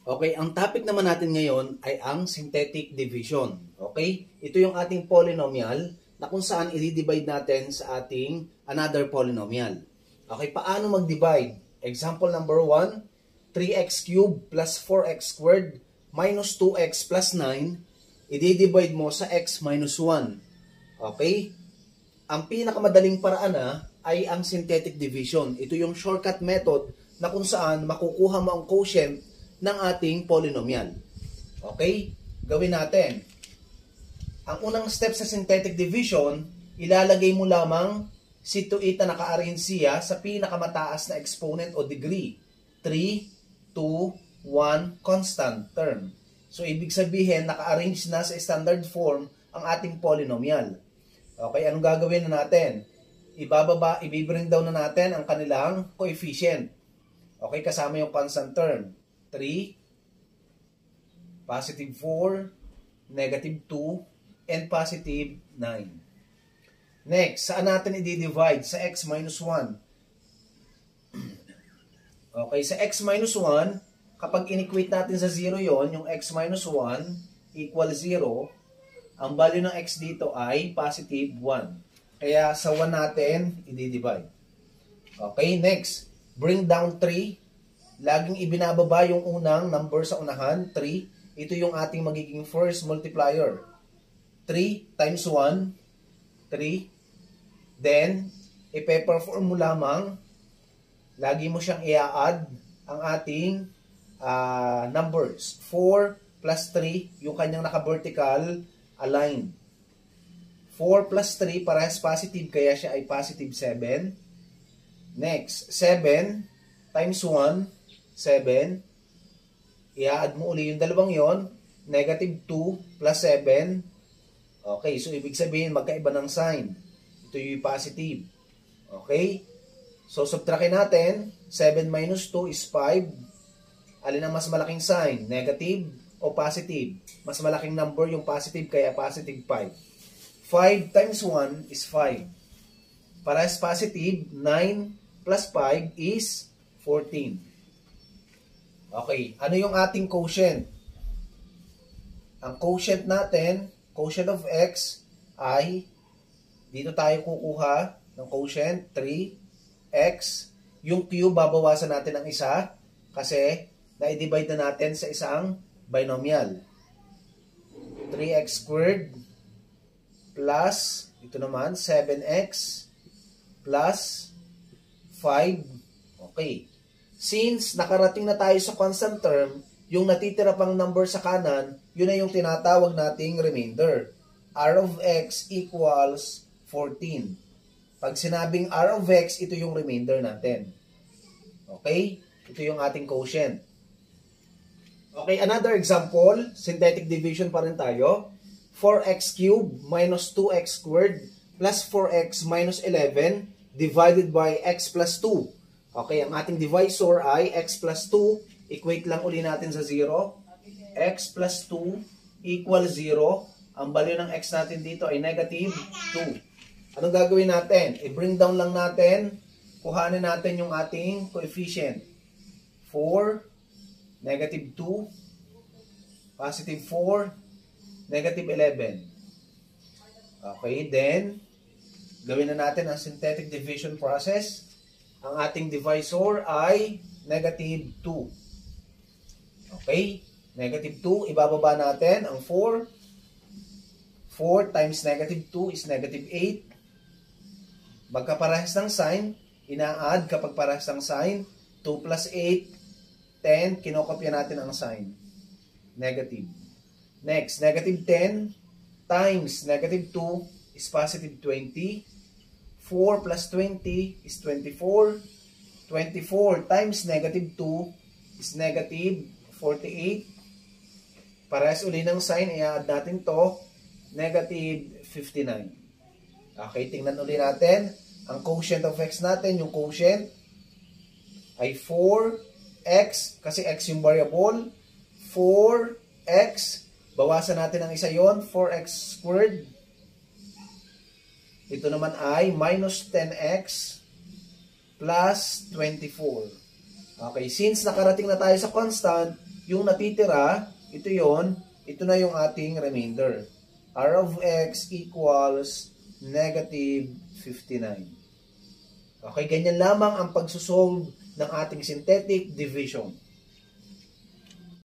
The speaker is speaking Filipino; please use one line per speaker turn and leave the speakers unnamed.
Okay, ang topic naman natin ngayon ay ang synthetic division. Okay? Ito yung ating polynomial na kung saan i-divide natin sa ating another polynomial. Okay, paano mag-divide? Example number 1, 3x cubed plus 4x squared minus 2x plus 9, i-divide mo sa x minus 1. Okay? Ang pinakamadaling paraan ay ang synthetic division. Ito yung shortcut method na kung saan makukuha mo ang quotient ng ating polynomial. Okay? Gawin natin. Ang unang step sa synthetic division, ilalagay mo lamang si 2 na naka-arrange siya sa pinakamataas na exponent o degree. 3, 2, 1 constant term. So, ibig sabihin, naka-arrange na sa standard form ang ating polynomial. Okay, anong gagawin na natin? I-bring down na natin ang kanilang coefficient. Okay, kasama yung constant term. 3, positive 4, negative 2, and positive 9. Next, saan natin i-divide? Sa x minus 1. Okay, sa x minus 1, kapag inequate natin sa 0 yon, yung x minus 1 equal 0, ang value ng x dito ay positive 1. Kaya sa 1 natin, i-divide. Okay, next, bring down 3. Laging ibinababa yung unang number sa unahan, 3. Ito yung ating magiging first multiplier. 3 times 1, 3. Then, ipe-perform mo lamang, lagi mo siyang i-add ang ating numbers. 4 plus 3, yung kanyang naka-vertical align. 4 plus 3, parehas positive, kaya siya ay positive 7. Next, 7 times 1, 7. I-add mo uli yung dalawang yon, negative 2 plus 7. Okay, so ibig sabihin magkaiba ng sign. Ito yung positive. Okay? So subtrakin natin, 7 minus 2 is 5. Alin ang mas malaking sign? Negative o positive? Mas malaking number yung positive, kaya positive 5. 5 times 1 is 5. Parehas positive, 9 plus 5 is 14. Okay, ano yung ating quotient? Ang quotient natin, quotient of x, ay, dito tayo kukuha ng quotient, 3x. Yung q, babawasan natin ng isa, kasi na-divide na natin sa isang binomial. 3x squared plus, ito naman, 7x plus 5. Okay. Since nakarating na tayo sa constant term, yung natitira pang number sa kanan, yun na yung tinatawag nating remainder. R of x equals 14. Pag sinabing R of x, ito yung remainder natin. Okay? Ito yung ating quotient. Okay, another example, synthetic division pa rin tayo. 4x cubed minus 2x squared plus 4x minus 11 divided by x plus 2. Okay, ang ating divisor ay x plus 2. Equate lang uli natin sa 0. X plus 2 equal 0. Ang value ng x natin dito ay negative 2. Anong gagawin natin? I-bring down lang natin. Kuhanin natin yung ating coefficient. 4, negative 2, positive 4, negative 11. Okay, then, gawin na natin ang synthetic division process. Ang ating divisor ay negative 2. Okay? Negative 2, ibababa natin ang 4. 4 times negative 2 is negative 8. Magkaparehas ng sign, ina-add kapag parehas ng sign. 2 plus 8, 10. Kinokopya natin ang sign. Negative. Next, negative 10 times negative 2 is positive 20. 4 plus 20 is 24. 24 times negative 2 is negative 48. Parehas uli ng sign, i-add natin to, negative 59. Okay, tingnan uli natin. Ang quotient of x natin, yung quotient ay 4x, kasi x yung variable. 4x, bawasan natin ang isa yon, 4x squared. Ito naman ay minus 10x plus 24. Okay, since nakarating na tayo sa constant, Yung natitira, ito na yung ating remainder. R of x equals negative 59. Okay, ganyan lamang ang pagsusolve ng ating synthetic division.